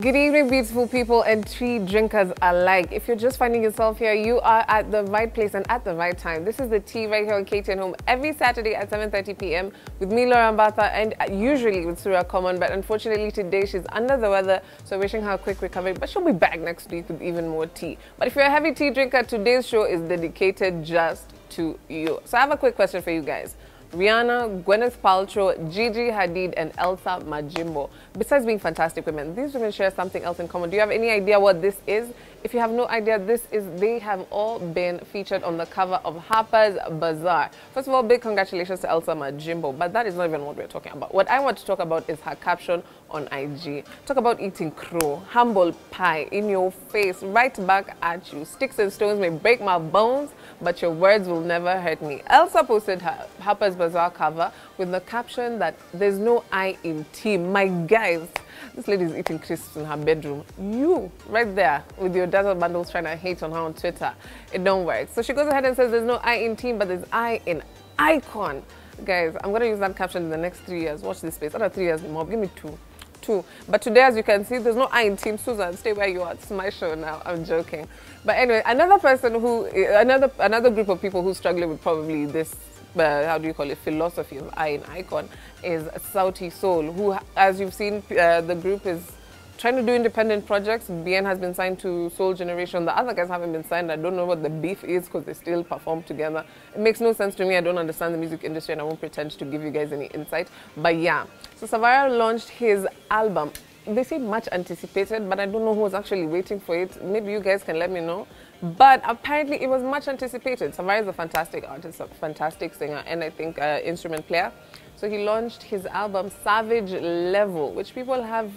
Good evening, beautiful people and tea drinkers alike. If you're just finding yourself here, you are at the right place and at the right time. This is the tea right here on KTN Home every Saturday at 7:30 p.m. with me, Laura Mbata, and usually with Surya Common. But unfortunately today she's under the weather, so wishing her a quick recovery. But she'll be back next week with even more tea. But if you're a heavy tea drinker, today's show is dedicated just to you. So I have a quick question for you guys. Rihanna, Gwyneth Paltrow, Gigi Hadid, and Elsa Majimbo. Besides being fantastic women, these women share something else in common. Do you have any idea what this is? If you have no idea, they have all been featured on the cover of Harper's Bazaar. First of all, big congratulations to Elsa Majimbo, but that is not even what we're talking about. What I want to talk about is her caption on IG. Talk about eating crow, humble pie, in your face, right back at you. Sticks and stones may break my bones, but your words will never hurt me. Elsa posted her Harper's Bazaar cover with the caption that there's no I in team. My guys, this lady is eating crisps in her bedroom. You, right there, with your data bundles trying to hate on her on Twitter. It don't work. So she goes ahead and says there's no I in team, but there's I in icon. Guys, I'm going to use that caption in the next 3 years. Watch this space. Other 3 years more. Give me two. But today, as you can see, there's no I in team. Susan, stay where you are. It's my show now. I'm joking. But anyway, another group of people who struggle with probably this, how do you call it, philosophy of I in icon is Sauti Soul, who, as you've seen, the group is trying to do independent projects. BN has been signed to Soul Generation. The other guys haven't been signed. I don't know what the beef is because they still perform together. It makes no sense to me. I don't understand the music industry and I won't pretend to give you guys any insight. But yeah, so Savara launched his album. They say much anticipated, but I don't know who was actually waiting for it. Maybe you guys can let me know. But apparently it was much anticipated. Savara is a fantastic artist, a fantastic singer, and I think instrument player. So he launched his album Savage Level, which people have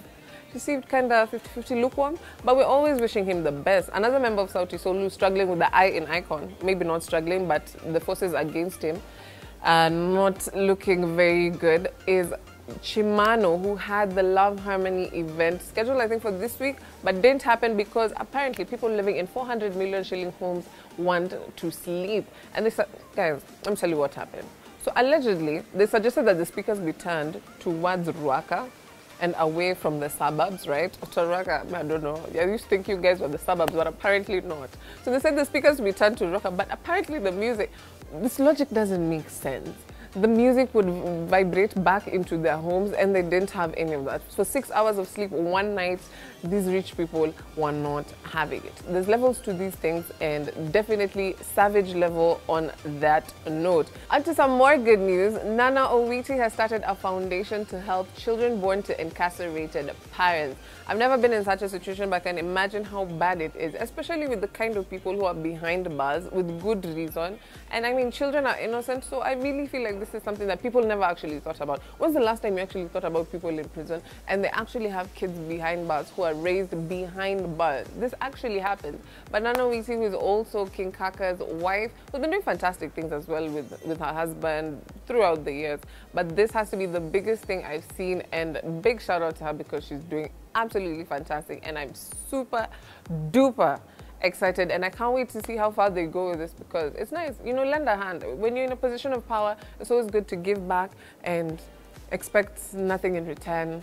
received kind of 50-50 lukewarm, but we're always wishing him the best. Another member of Sauti Soul who's struggling with the I in icon, maybe not struggling, but the forces against him not looking very good, is Chimano, who had the Love Harmony event scheduled, I think, for this week, but didn't happen because apparently people living in 400 million shilling homes want to sleep. And they said, guys, let me tell you what happened. So allegedly, they suggested that the speakers be turned towards Ruaka and away from the suburbs, right? Ruaka, I don't know. I used to think you guys were the suburbs, but apparently not. So they said the speakers be turned to Ruaka, but apparently the music, this logic doesn't make sense. The music would vibrate back into their homes and they didn't have any of that. For 6 hours of sleep one night, these rich people were not having it. There's levels to these things and definitely savage level on that note. On to some more good news. Nana Owiti has started a foundation to help children born to incarcerated parents. I've never been in such a situation, but I can imagine how bad it is, especially with the kind of people who are behind bars with good reason. And I mean, children are innocent, so I really feel like this is something that people never actually thought about. When's the last time you actually thought about people in prison and they actually have kids behind bars who are raised behind bars? This actually happens. But Nana Owiti, who is also King Kaka's wife, who's been doing fantastic things as well with her husband throughout the years. But this has to be the biggest thing I've seen, and big shout out to her because she's doing absolutely fantastic, and I'm super duper excited, and I can't wait to see how far they go with this because it's nice, you know, lend a hand. When you're in a position of power, it's always good to give back and expect nothing in return,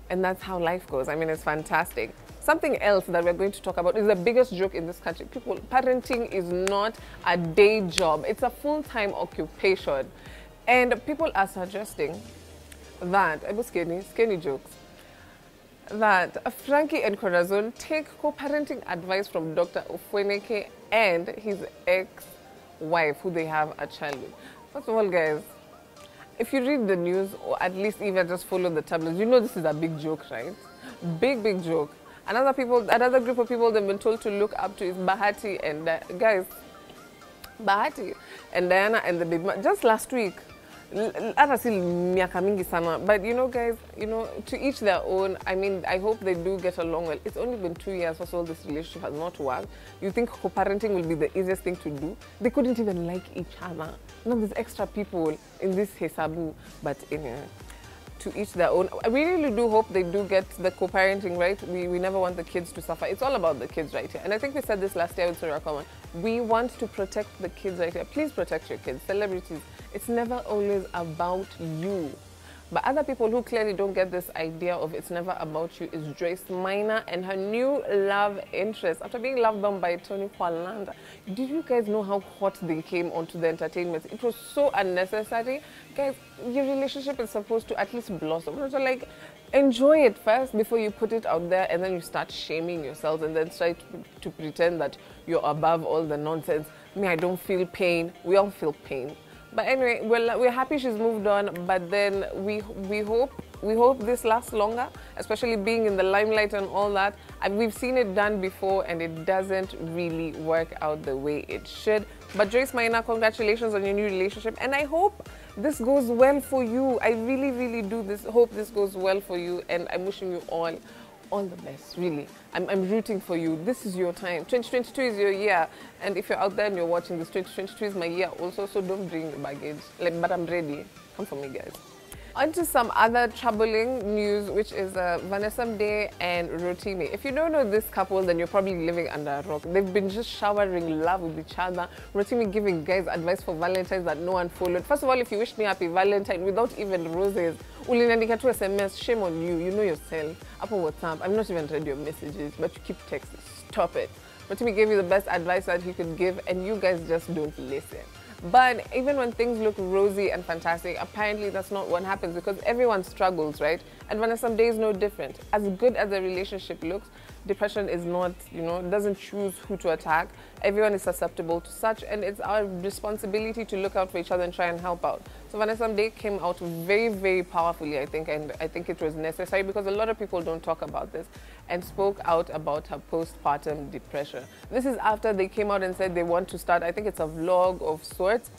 and that's how life goes. I mean, it's fantastic. Something else that we're going to talk about is the biggest joke in this country. People, parenting is not a day job, it's a full-time occupation, and people are suggesting that, I was skinny jokes, that Frankie and Corazon take co-parenting advice from Dr. Ofweneke and his ex-wife, who they have a child with. First of all, guys, if you read the news, or at least even just follow the tabloids, you know this is a big joke, right? Big joke. Another group of people they've been told to look up to is Bahati and guys, Bahati and Diana and the big man. Just last week, but you know, guys, you know, to each their own. I mean, I hope they do get along well. It's only been 2 years for all this relationship has not worked. You think co-parenting will be the easiest thing to do? They couldn't even like each other. Now there's extra people in this hesabu, but anyway, to each their own. I really do hope they do get the co-parenting right. We never want the kids to suffer. It's all about the kids right here. And I think we said this last year with Surya Common. We want to protect the kids right here. Please protect your kids. Celebrities, it's never always about you. But other people who clearly don't get this idea of it's never about you is Joyce Maina and her new love interest. After being loved bombed by Tony Kwalanda, did you guys know how hot they came onto the entertainment? It was so unnecessary. Guys, your relationship is supposed to at least blossom. So like, enjoy it first before you put it out there and then you start shaming yourselves and then try to pretend that you're above all the nonsense. Me, I don't feel pain. We all feel pain. But anyway, we're happy she's moved on, but then we hope this lasts longer, especially being in the limelight and all that. And we've seen it done before and it doesn't really work out the way it should. But Joyce Maina, congratulations on your new relationship, and I hope this goes well for you. I really, really do hope this goes well for you, and I'm wishing you all the best, really. I'm rooting for you. This is your time. 2022 is your year. And if you're out there and you're watching this, 2022 is my year also, so don't bring the baggage. But I'm ready. Come for me, guys. On to some other troubling news, which is Vanessa and Rotimi. If you don't know this couple, then you're probably living under a rock. They've been just showering love with each other. Rotimi giving guys advice for Valentine's that no one followed. First of all, if you wish me happy Valentine without even roses, ulinandika tu SMS, shame on you. You know yourself. Up on WhatsApp, I'm not even read your messages, but you keep texting. Stop it. Rotimi gave you the best advice that he could give, and you guys just don't listen. But even when things look rosy and fantastic, apparently that's not what happens, because everyone struggles, right? And Vanessa is no different. As good as a relationship looks, depression is not, doesn't choose who to attack. Everyone is susceptible to such, and it's our responsibility to look out for each other and try and help out. So Vanessa came out very, very powerfully, I think, and I think it was necessary because a lot of people don't talk about this, and spoke out about her postpartum depression. This is after they came out and said they want to start, I think it's a vlog of sorts.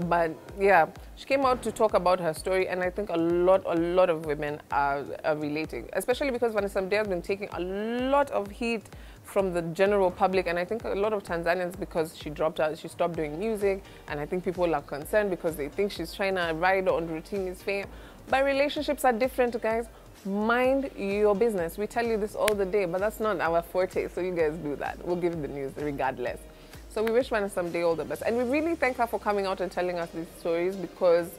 But yeah, she came out to talk about her story, and I think a lot of women are relating, especially because Vanessa has been taking a lot of heat from the general public, and I think a lot of Tanzanians, because she dropped out, she stopped doing music, and I think people are concerned because they think she's trying to ride on Routini's fame. But relationships are different, guys. Mind your business. We tell you this all the day, but that's not our forte, so you guys do that. We'll give you the news regardless. So we wish Vanessa all the best. And we really thank her for coming out and telling us these stories, because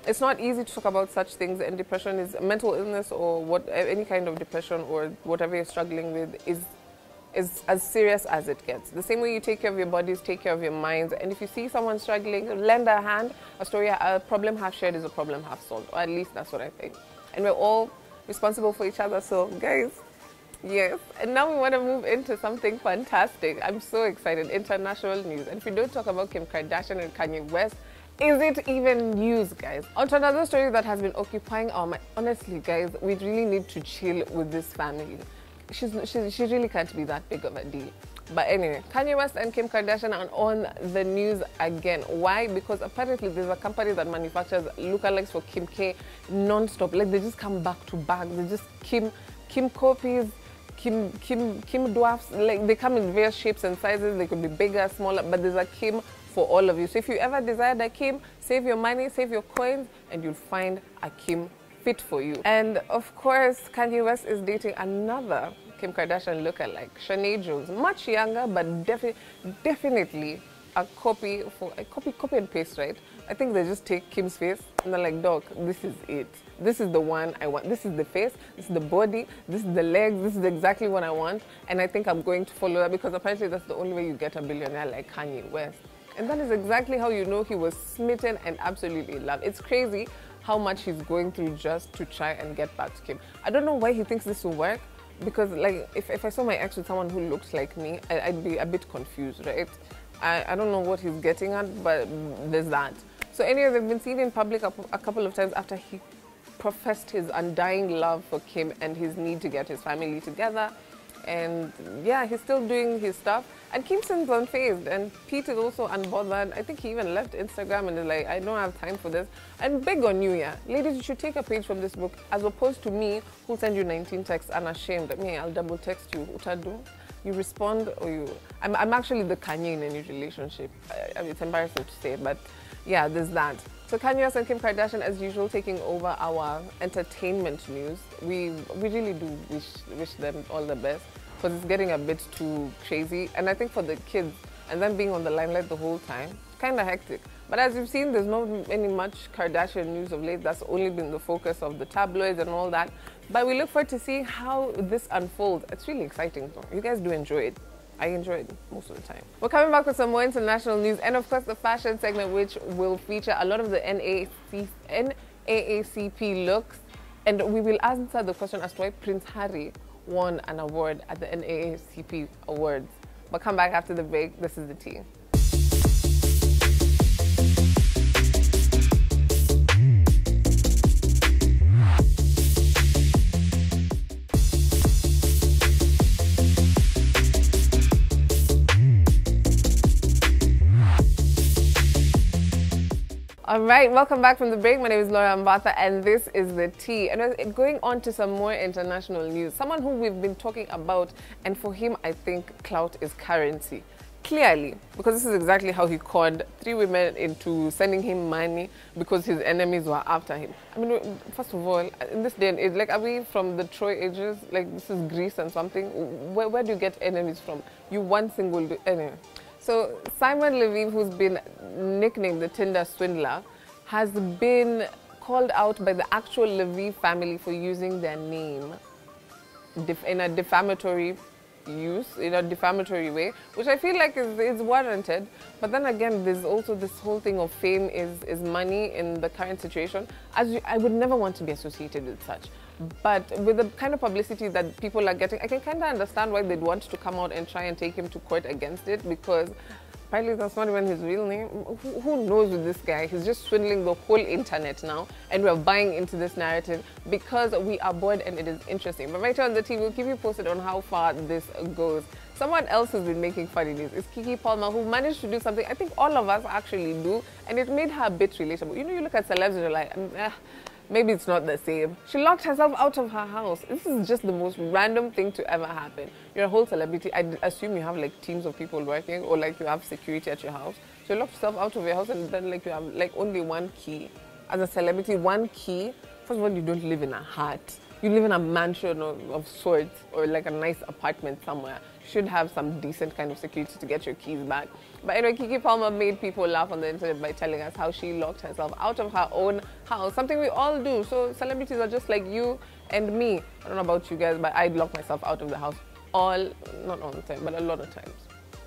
it's not easy to talk about such things. And depression is mental illness, or any kind of depression or whatever you're struggling with is as serious as it gets. The same way you take care of your bodies, take care of your minds. And if you see someone struggling, lend a hand. A problem half shared is a problem half solved. Or at least that's what I think. And we're all responsible for each other. So guys, yes, and now we want to move into something fantastic. I'm so excited. International news. And if we don't talk about Kim Kardashian and Kanye West, is it even news, guys? On to another story that has been occupying our mind. Honestly, guys, we really need to chill with this family. She really can't be that big of a deal. But anyway, Kanye West and Kim Kardashian are on the news again. Why? Because apparently there's a company that manufactures lookalikes for Kim K non-stop. Like, they just come back to back. They just Kim copies, Kim dwarfs. Like, they come in various shapes and sizes. They could be bigger, smaller, but there's a Kim for all of you. So if you ever desire a Kim, save your money, save your coins, and you'll find a Kim fit for you. And of course, Kanye West is dating another Kim Kardashian lookalike, Shanae Jones, much younger, but definitely a copy and paste, right? I think they just take Kim's face and they're like, Doc, this is it. This is the one I want. This is the face, this is the body, this is the legs, this is exactly what I want. And I think I'm going to follow that, because apparently that's the only way you get a billionaire like Kanye West. And that is exactly how you know he was smitten and absolutely in love. It's crazy how much he's going through just to try and get back to Kim. I don't know why he thinks this will work, because like if I saw my ex with someone who looked like me, I'd be a bit confused, right? I don't know what he's getting at, but there's that. So anyway, they've been seen in public a couple of times after he professed his undying love for Kim and his need to get his family together. And yeah, he's still doing his stuff. And Kim seems unfazed, and Pete is also unbothered. I think he even left Instagram and is like, I don't have time for this. And big on you, yeah. Ladies, you should take a page from this book, as opposed to me, who send you 19 texts unashamed. Me, I'll double text you. Utadu. You respond, or you... I'm actually the Kanye in any relationship. It's embarrassing to say, but yeah, there's that. So Kanye West and Kim Kardashian, as usual, taking over our entertainment news. We really do wish them all the best, because it's getting a bit too crazy. And I think for the kids, and them being on the limelight the whole time, kind of hectic. But as you've seen, there's not any much Kardashian news of late. That's only been the focus of the tabloids and all that. But we look forward to seeing how this unfolds. It's really exciting, though. You guys do enjoy it. I enjoy it most of the time. We're coming back with some more international news and, of course, the fashion segment, which will feature a lot of the NAACP looks. And we will answer the question as to why Prince Harry won an award at the NAACP Awards. But come back after the break. This is the tea. All right, welcome back from the break. My name is Laura Mbatha and this is The Tea. And going on to some more international news, someone who we've been talking about, and for him, I think clout is currency. Clearly, because this is exactly how he conned 3 women into sending him money because his enemies were after him. I mean, first of all, in this day and age, like, are we from the Troy ages? Like, this is Greece and something. Where do you get enemies from? You one single, anyway. So Simon Leviev, who's been nicknamed the Tinder swindler, has been called out by the actual Leviev family for using their name in a defamatory way, which I feel like is warranted. But then again, there's also this whole thing of fame is money in the current situation. I would never want to be associated with such. But with the kind of publicity that people are getting, I can kind of understand why they'd want to come out and try and take him to court against it, because apparently that's not even his real name. Who knows with this guy? He's just swindling the whole internet now, and we're buying into this narrative because we are bored and it is interesting. But right here on the TV, we'll keep you posted on how far this goes. Someone else who's been making funny news is Keke Palmer, who managed to do something I think all of us actually do, and it made her a bit relatable. You know, you look at celebs and you're like, maybe it's not the same. She locked herself out of her house. This is just the most random thing to ever happen. You're a whole celebrity. I assume you have like teams of people working, or like you have security at your house. So you locked yourself out of your house, and then like you have like only one key. As a celebrity, one key. First of all, you don't live in a hut. You live in a mansion of sorts, or like a nice apartment somewhere. You should have some decent kind of security to get your keys back. But anyway, Keke Palmer made people laugh on the internet by telling us how she locked herself out of her own house, something we all do. So celebrities are just like you and me. I don't know about you guys, but I'd lock myself out of the house not all the time, but a lot of times.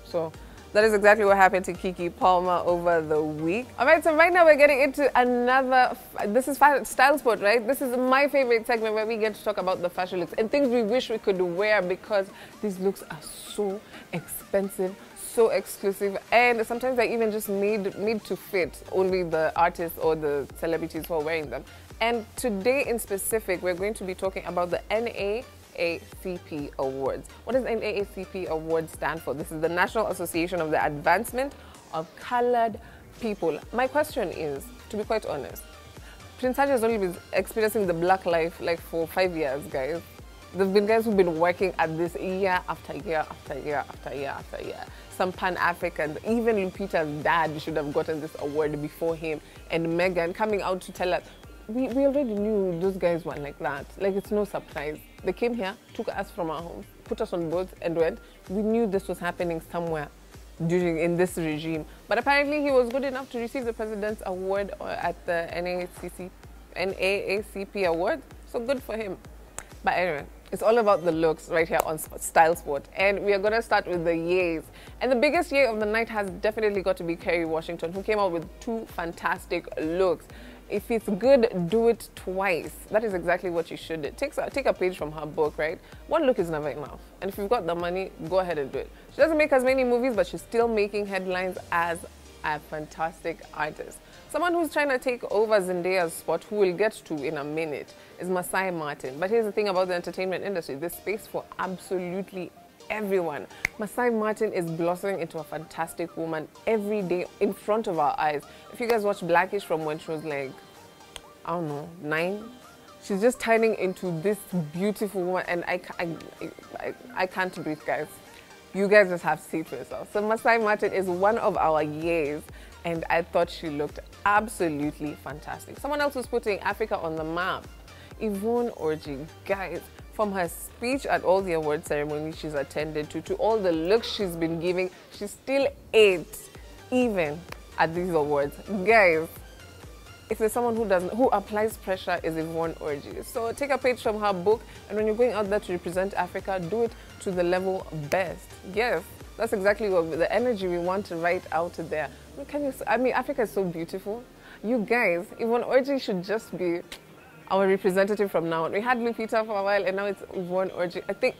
So that is exactly what happened to Keke Palmer over the week. All right, so right now we're getting into another, this is Style Sport, right? This is my favorite segment where we get to talk about the fashion looks and things we wish we could wear, because these looks are so expensive, so exclusive, and sometimes they're even just made to fit only the artists or the celebrities who are wearing them. And today in specific, we're going to be talking about the NAACP Awards. What does NAACP Awards stand for? This is the National Association of the Advancement of Colored People. My question is, to be quite honest, Prince Harry has only been experiencing the black life like for 5 years, guys. There have been guys who've been working at this year after year after year after year after year. Some Pan-Africans, even Lupita's dad should have gotten this award before him, and Meghan coming out to tell us, we already knew those guys weren't like that. Like, it's no surprise. They came here, took us from our homes, put us on boats and went. We knew this was happening somewhere in this regime. But apparently he was good enough to receive the President's Award at the NAACP Award. So good for him. But anyway, it's all about the looks right here on Style Sport. And we are going to start with the yays. And the biggest yay of the night has definitely got to be Kerry Washington, who came out with 2 fantastic looks. If it's good, do it twice. That is exactly what you should do. Take a page from her book, right? One look is never enough. And if you've got the money, go ahead and do it. She doesn't make as many movies, but she's still making headlines as a fantastic artist. Someone who's trying to take over Zendaya's spot, who we'll get to in a minute, is Masai Martin. But here's the thing about the entertainment industry. There's space for absolutely everyone. Masai Martin is blossoming into a fantastic woman every day in front of our eyes. If you guys watch Blackish from when she was like, I don't know, 9, she's just turning into this beautiful woman, and I can't breathe, guys. You guys just have to see it for yourself. So Masai Martin is one of our yays, and I thought she looked absolutely fantastic. Someone else who's putting Africa on the map, Yvonne Orji, guys. From her speech at all the award ceremonies she's attended to all the looks she's been giving, she still ate even at these awards. Guys, if there's someone who applies pressure, is Yvonne Orji. So take a page from her book, and when you're going out there to represent Africa, do it to the level best. Yes, that's exactly what the energy we want to write out there. I mean, Africa is so beautiful. You guys, Yvonne Orji should just be our representative from now on. We had Lupita for a while, and now it's Yvonne Orji. I think,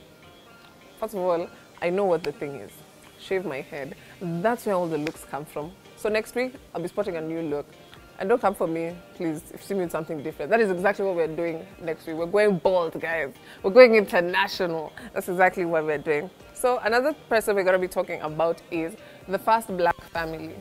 first of all, I know what the thing is. Shave my head. That's where all the looks come from. So next week, I'll be spotting a new look. And don't come for me, please, if you see me with something different. That is exactly what we're doing next week. We're going bold, guys. We're going international. That's exactly what we're doing. So another person we're going to be talking about is the first black family.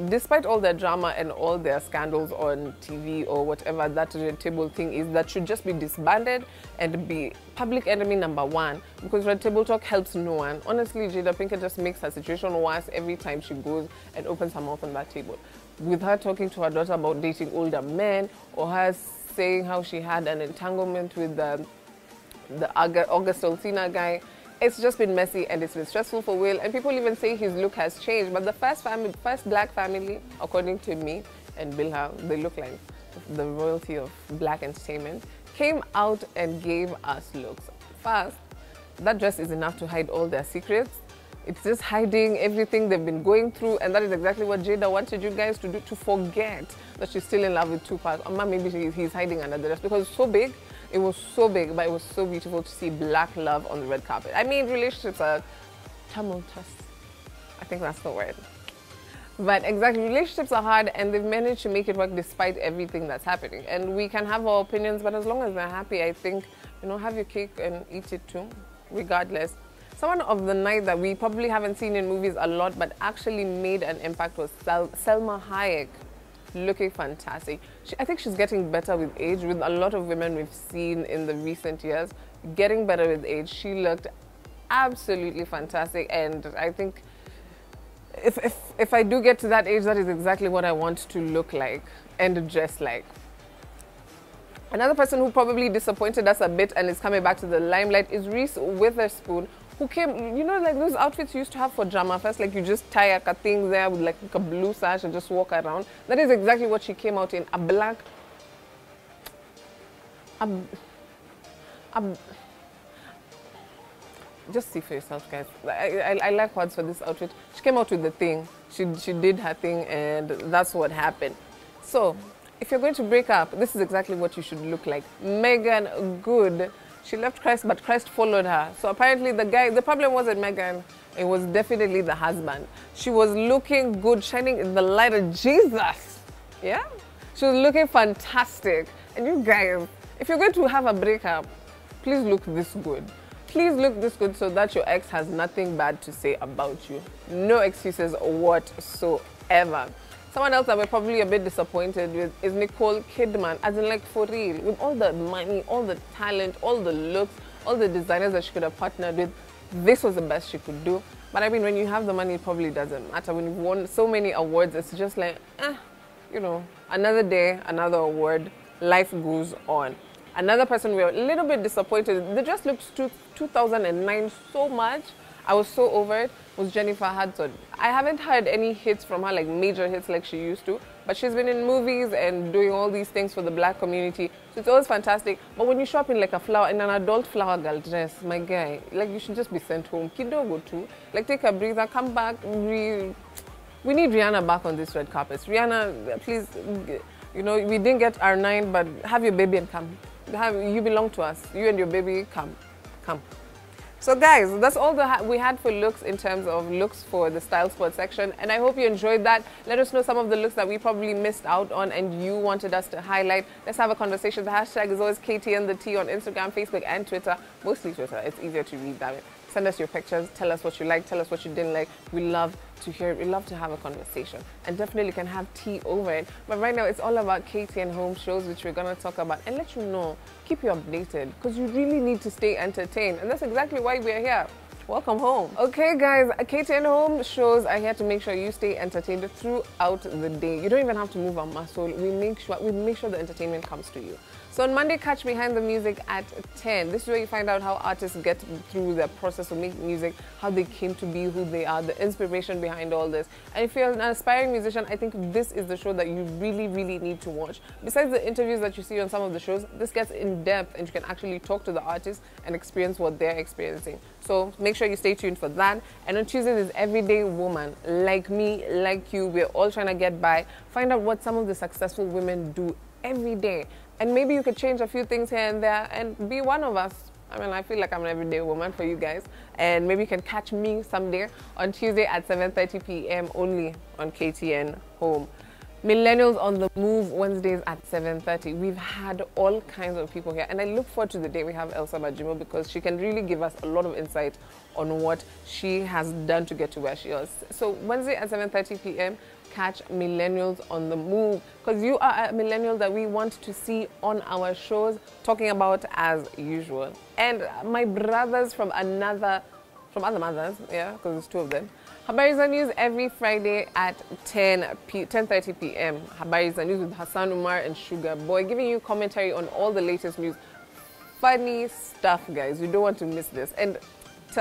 Despite all their drama and all their scandals on TV or whatever that red table thing is, that should just be disbanded and be public enemy number one, because red table talk helps no one. Honestly, Jada Pinkett just makes her situation worse every time she goes and opens her mouth on that table. With her talking to her daughter about dating older men, or her saying how she had an entanglement with the August Alsina guy. It's just been messy and it's been stressful for Will, and people even say his look has changed. But the first black family, according to me and Bilha, they look like the royalty of black entertainment, came out and gave us looks. First, that dress is enough to hide all their secrets. It's just hiding everything they've been going through, and that is exactly what Jada wanted you guys to do, to forget that she's still in love with Tupac. Or maybe he's hiding under the dress, because it's so big. It was so big, but it was so beautiful to see black love on the red carpet. I mean, relationships are tumultuous. I think that's the word. But exactly, relationships are hard, and they've managed to make it work despite everything that's happening. And we can have our opinions, but as long as we're happy, I think, you know, have your cake and eat it too, regardless. Someone of the night that we probably haven't seen in movies a lot, but actually made an impact, was Selma Hayek. Looking fantastic. I think she's getting better with age. With a lot of women we've seen in the recent years, getting better with age. She looked absolutely fantastic, and I think if I do get to that age, that is exactly what I want to look like and dress like. Another person who probably disappointed us a bit and is coming back to the limelight is Reese Witherspoon, who came, you know, like those outfits you used to have for drama first, like you just tie a thing there with like a blue sash and just walk around. That is exactly what she came out in, a black, just see for yourself, guys. I like words for this outfit. She came out with the thing. She did her thing, and that's what happened. So, if you're going to break up, this is exactly what you should look like. Megan Good. She left Christ, but Christ followed her. So apparently the problem wasn't Megan. It was definitely the husband. She was looking good, shining in the light of Jesus. Yeah? She was looking fantastic. And you guys, if you're going to have a breakup, please look this good. Please look this good so that your ex has nothing bad to say about you. No excuses whatsoever. Someone else that we're probably a bit disappointed with is Nicole Kidman, as in like for real, with all the money, all the talent, all the looks, all the designers that she could have partnered with, this was the best she could do. But I mean, when you have the money, it probably doesn't matter. When you've won so many awards, it's just like, you know, another day, another award, life goes on. Another person we're a little bit disappointed, they just looked 2009 so much. I was so over it, was Jennifer Hudson. I haven't heard any hits from her, like major hits like she used to, but she's been in movies and doing all these things for the black community, so it's always fantastic. But when you show up in like in an adult flower girl dress, my guy, like you should just be sent home. Kidogo too. Like take a breather, come back. We need Rihanna back on this red carpet. Rihanna, please, you know, we didn't get R9, but have your baby and come. You belong to us. You and your baby, come. So guys, that's all we had for looks in terms of looks for the Style Spot section, and I hope you enjoyed that. Let us know some of the looks that we probably missed out on and you wanted us to highlight. Let's have a conversation. The hashtag is always KTN on Instagram, Facebook and Twitter. Mostly Twitter, it's easier to read that way. Send us your pictures, tell us what you like, tell us what you didn't like. We love to hear, we love to have a conversation, and definitely can have tea over it. But right now it's all about KTN Home shows, which we're going to talk about and let you know, keep you updated, because you really need to stay entertained, and that's exactly why we're here. Welcome home. Okay guys, KTN Home shows are here to make sure you stay entertained throughout the day. You don't even have to move a muscle. We make sure the entertainment comes to you. So on Monday, catch Behind the Music at 10. This is where you find out how artists get through the process of making music, how they came to be who they are, the inspiration behind all this. And if you're an aspiring musician, I think this is the show that you really, really need to watch. Besides the interviews that you see on some of the shows, this gets in depth and you can actually talk to the artists and experience what they're experiencing. So make sure you stay tuned for that. And on Tuesday, there's Everyday Woman. Like me, like you, we're all trying to get by. Find out what some of the successful women do every day. And maybe you could change a few things here and there and be one of us. I mean, I feel like I'm an everyday woman for you guys. And maybe you can catch me someday on Tuesday at 7:30 p.m. only on KTN Home. Millennials on the Move, Wednesdays at 7:30. We've had all kinds of people here. And I look forward to the day we have Elsa Bajimo because she can really give us a lot of insight on what she has done to get to where she is. So Wednesday at 7:30 p.m. catch Millennials on the Move, because you are a millennial that we want to see on our shows talking about as usual. And my brothers from other mothers, yeah, because there's two of them. Habari za News every Friday at 10:30 p.m. Habari za News with Hassan Umar and Sugar Boy, giving you commentary on all the latest news. Funny stuff, guys. You don't want to miss this. And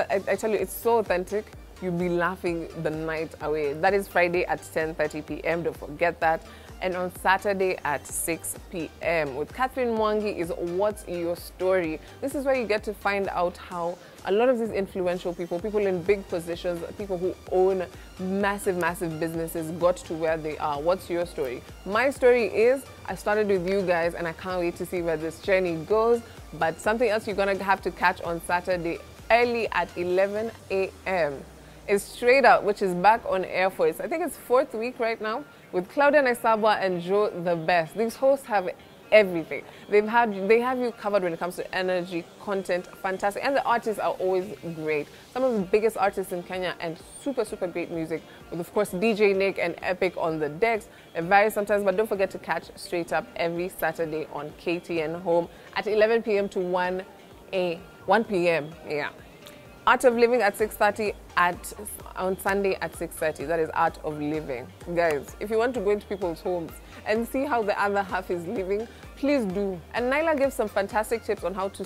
I tell you, it's so authentic. You'll be laughing the night away. That is Friday at 10:30 p.m. Don't forget that. And on Saturday at 6 p.m. with Catherine Mwangi is What's Your Story? This is where you get to find out how a lot of these influential people, people in big positions, people who own massive, massive businesses got to where they are. What's your story? My story is I started with you guys and I can't wait to see where this journey goes. But something else you're going to have to catch on Saturday early at 11 a.m. is Straight Up, which is back on air for its, I think it's 4th week right now, with Claudia Naisabwa and Joe the Best. These hosts have everything. They have you covered when it comes to energy, content, fantastic, and the artists are always great. Some of the biggest artists in Kenya and super, super great music, with of course DJ Nick and Epic on the decks. It varies sometimes, but don't forget to catch Straight Up every Saturday on KTN Home at 11 p.m. to 1 p.m. Yeah. Art of Living at 6:30 on Sunday at 6:30. That is Art of Living. Guys, if you want to go into people's homes and see how the other half is living, please do. And Naila gives some fantastic tips on how to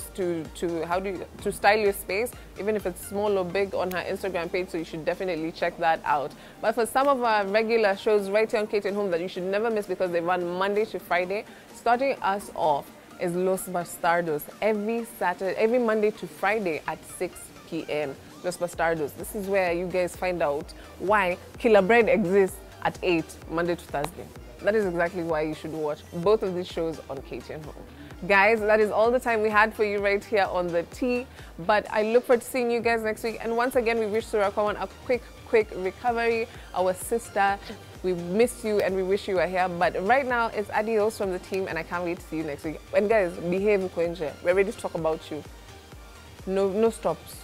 style your space, even if it's small or big, on her Instagram page, so you should definitely check that out. But for some of our regular shows right here on KTN Home that you should never miss because they run Monday to Friday, starting us off is Los Bastardos every Monday to Friday at 6 p.m. Los Bastardos. This is where you guys find out why Killer Bread exists at 8 Monday to Thursday. That is exactly why you should watch both of these shows on KTN Home. Guys, that is all the time we had for you right here on the T. But I look forward to seeing you guys next week. And once again, we wish Surakoman a quick recovery. Our sister, we miss you and we wish you were here. But right now, it's adios from the team and I can't wait to see you next week. And guys, behave, Kwenche. We're ready to talk about you. No stops.